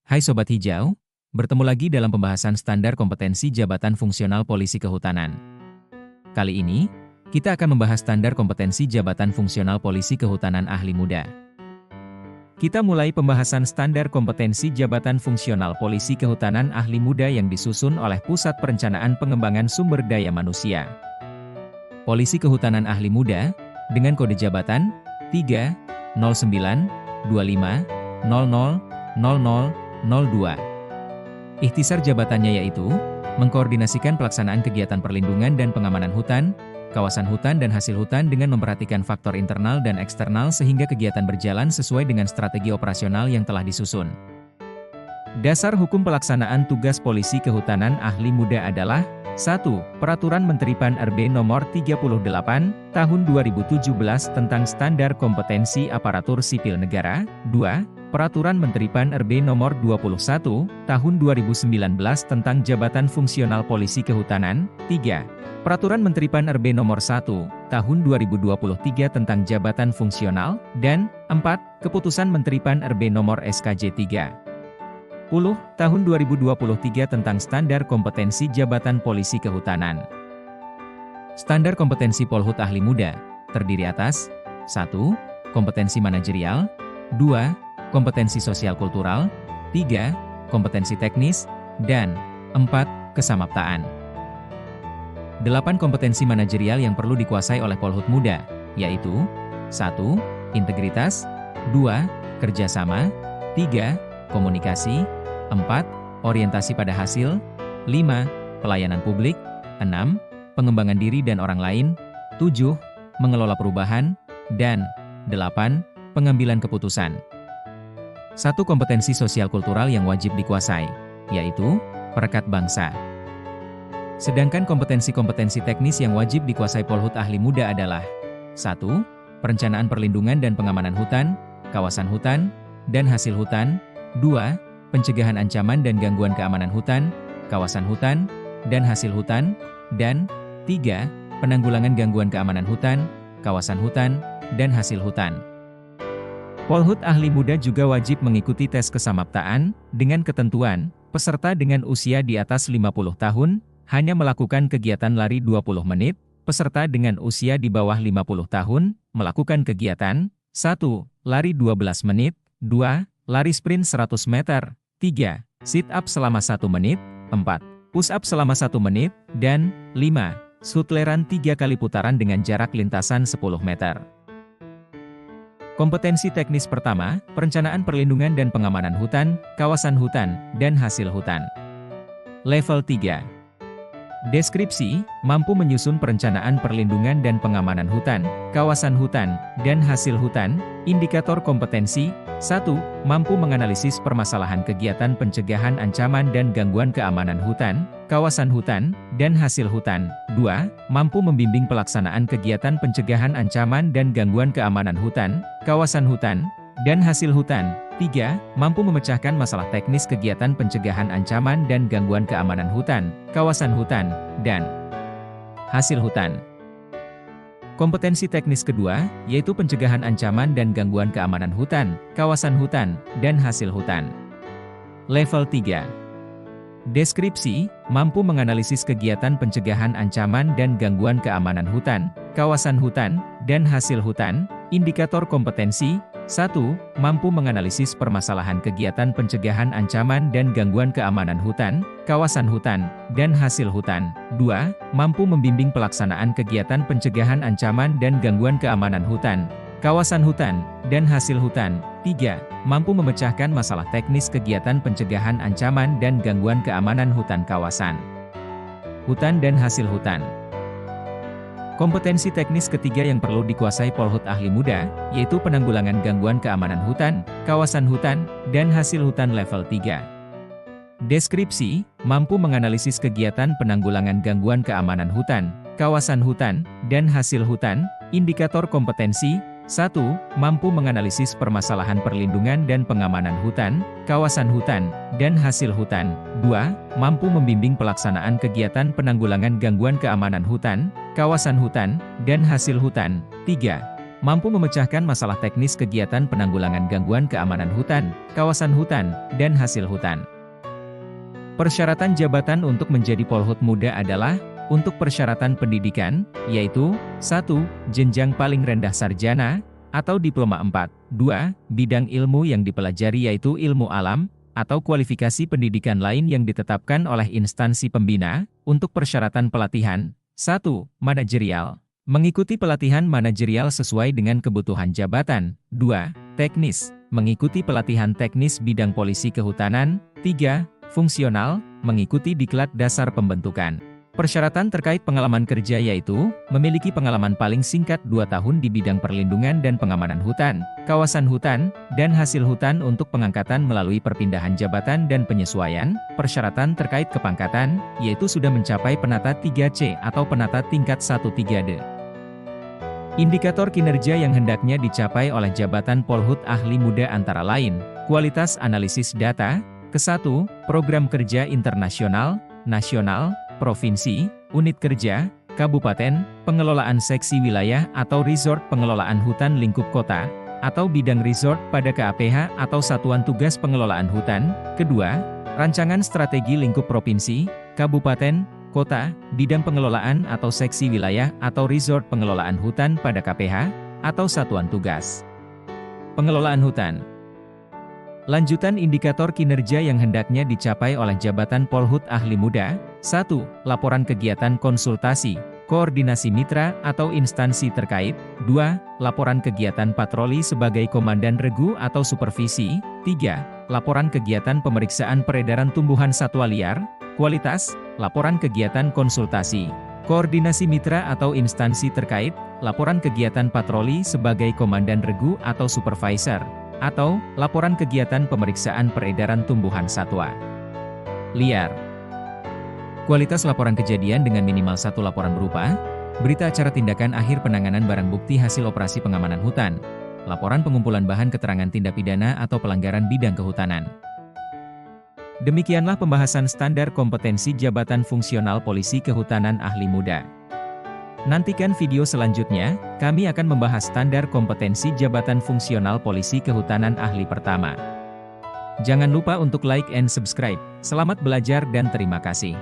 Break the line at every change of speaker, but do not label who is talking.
Hai Sobat Hijau, bertemu lagi dalam pembahasan standar kompetensi jabatan fungsional polisi kehutanan. Kali ini, kita akan membahas standar kompetensi jabatan fungsional polisi kehutanan ahli muda. Kita mulai pembahasan standar kompetensi jabatan fungsional polisi kehutanan ahli muda yang disusun oleh Pusat Perencanaan Pengembangan Sumber Daya Manusia. Polisi kehutanan ahli muda, dengan kode jabatan 30925000002. Ikhtisar jabatannya yaitu, mengkoordinasikan pelaksanaan kegiatan perlindungan dan pengamanan hutan, kawasan hutan dan hasil hutan dengan memperhatikan faktor internal dan eksternal sehingga kegiatan berjalan sesuai dengan strategi operasional yang telah disusun. Dasar hukum pelaksanaan tugas polisi kehutanan ahli muda adalah 1. Peraturan Menteri Pan-RB Nomor 38, Tahun 2017 tentang Standar Kompetensi Aparatur Sipil Negara. 2. Peraturan Menteri Pan-RB Nomor 21, Tahun 2019 tentang Jabatan Fungsional Polisi Kehutanan. 3. Peraturan Menteri Pan-RB Nomor 1, Tahun 2023 tentang Jabatan Fungsional. Dan 4. Keputusan Menteri Pan-RB Nomor SKJ 30, Tahun 2023 tentang Standar Kompetensi Jabatan Polisi Kehutanan. Standar kompetensi Polhut ahli muda terdiri atas 1. Kompetensi manajerial. 2. Kompetensi sosial kultural. 3. Kompetensi teknis. Dan 4. Kesamaptaan. 8 kompetensi manajerial yang perlu dikuasai oleh Polhut muda, yaitu 1. Integritas. 2. Kerjasama. 3. Komunikasi. 4. Orientasi pada hasil. 5. Pelayanan publik. 6. Pengembangan diri dan orang lain. 7. Mengelola perubahan. Dan 8. Pengambilan keputusan. 1. Kompetensi sosial kultural yang wajib dikuasai, yaitu perekat bangsa. Sedangkan kompetensi-kompetensi teknis yang wajib dikuasai Polhut ahli muda adalah 1. Perencanaan perlindungan dan pengamanan hutan, kawasan hutan, dan hasil hutan. 2. Pencegahan ancaman dan gangguan keamanan hutan, kawasan hutan, dan hasil hutan. Dan 3. Penanggulangan gangguan keamanan hutan, kawasan hutan, dan hasil hutan. Polhut ahli muda juga wajib mengikuti tes kesamaptaan, dengan ketentuan, peserta dengan usia di atas 50 tahun, hanya melakukan kegiatan lari 20 menit, peserta dengan usia di bawah 50 tahun, melakukan kegiatan 1. Lari 12 menit, 2. Lari sprint 100 meter, 3. Sit up selama 1 menit, 4. Push up selama 1 menit, dan 5. Sutleran 3 kali putaran dengan jarak lintasan 10 meter. Kompetensi teknis pertama, perencanaan perlindungan dan pengamanan hutan, kawasan hutan, dan hasil hutan. Level 3. Deskripsi, mampu menyusun perencanaan perlindungan dan pengamanan hutan, kawasan hutan, dan hasil hutan. Indikator kompetensi, 1. Mampu menganalisis permasalahan kegiatan pencegahan ancaman dan gangguan keamanan hutan, kawasan hutan, dan hasil hutan. 2. Mampu membimbing pelaksanaan kegiatan pencegahan ancaman dan gangguan keamanan hutan, kawasan hutan, dan hasil hutan. 3. Mampu memecahkan masalah teknis kegiatan pencegahan ancaman dan gangguan keamanan hutan, kawasan hutan, dan hasil hutan. Kompetensi teknis kedua, yaitu pencegahan ancaman dan gangguan keamanan hutan, kawasan hutan, dan hasil hutan. Level 3. Deskripsi, mampu menganalisis kegiatan pencegahan ancaman dan gangguan keamanan hutan, kawasan hutan, dan hasil hutan. Indikator kompetensi, 1. Mampu menganalisis permasalahan kegiatan pencegahan ancaman dan gangguan keamanan hutan, kawasan hutan, dan hasil hutan. 2. Mampu membimbing pelaksanaan kegiatan pencegahan ancaman dan gangguan keamanan hutan, kawasan hutan, dan hasil hutan. 3. Mampu memecahkan masalah teknis kegiatan pencegahan ancaman dan gangguan keamanan hutan kawasan hutan dan hasil hutan. Kompetensi teknis ketiga yang perlu dikuasai Polhut ahli muda, yaitu penanggulangan gangguan keamanan hutan, kawasan hutan, dan hasil hutan level 3. Deskripsi, mampu menganalisis kegiatan penanggulangan gangguan keamanan hutan, kawasan hutan, dan hasil hutan. Indikator kompetensi, 1. Mampu menganalisis permasalahan perlindungan dan pengamanan hutan, kawasan hutan, dan hasil hutan. 2. Mampu membimbing pelaksanaan kegiatan penanggulangan gangguan keamanan hutan, kawasan hutan, dan hasil hutan. 3. mampu memecahkan masalah teknis kegiatan penanggulangan gangguan keamanan hutan, kawasan hutan, dan hasil hutan. Persyaratan jabatan untuk menjadi Polhut muda adalah, untuk persyaratan pendidikan, yaitu, 1. Jenjang paling rendah sarjana, atau diploma 4, 2. Bidang ilmu yang dipelajari yaitu ilmu alam, atau kualifikasi pendidikan lain yang ditetapkan oleh instansi pembina. Untuk persyaratan pelatihan, 1. Manajerial, mengikuti pelatihan manajerial sesuai dengan kebutuhan jabatan. 2. Teknis, mengikuti pelatihan teknis bidang polisi kehutanan. 3. Fungsional, mengikuti diklat dasar pembentukan. Persyaratan terkait pengalaman kerja yaitu, memiliki pengalaman paling singkat 2 tahun di bidang perlindungan dan pengamanan hutan, kawasan hutan, dan hasil hutan untuk pengangkatan melalui perpindahan jabatan dan penyesuaian. Persyaratan terkait kepangkatan, yaitu sudah mencapai penata 3C atau penata tingkat 1-3D. Indikator kinerja yang hendaknya dicapai oleh jabatan Polhut ahli muda antara lain, kualitas analisis data, ke-1, program kerja internasional, nasional, provinsi, unit kerja, kabupaten, pengelolaan seksi wilayah atau resort pengelolaan hutan lingkup kota, atau bidang resort pada KAPH atau satuan tugas pengelolaan hutan. Kedua, rancangan strategi lingkup provinsi, kabupaten, kota, bidang pengelolaan atau seksi wilayah atau resort pengelolaan hutan pada KAPH, atau satuan tugas pengelolaan hutan. Lanjutan indikator kinerja yang hendaknya dicapai oleh jabatan Polhut ahli muda. 1. Laporan kegiatan konsultasi, koordinasi mitra atau instansi terkait. 2. Laporan kegiatan patroli sebagai komandan regu atau supervisi. 3. Laporan kegiatan pemeriksaan peredaran tumbuhan satwa liar. Kualitas, laporan kegiatan konsultasi, koordinasi mitra atau instansi terkait, laporan kegiatan patroli sebagai komandan regu atau supervisor, atau laporan kegiatan pemeriksaan peredaran tumbuhan satwa liar. Kualitas laporan kejadian dengan minimal 1 laporan berupa berita acara tindakan akhir penanganan barang bukti hasil operasi pengamanan hutan, laporan pengumpulan bahan keterangan tindak pidana atau pelanggaran bidang kehutanan. Demikianlah pembahasan standar kompetensi jabatan fungsional polisi kehutanan ahli muda. Nantikan video selanjutnya, kami akan membahas standar kompetensi jabatan fungsional polisi kehutanan ahli pertama. Jangan lupa untuk like and subscribe. Selamat belajar dan terima kasih.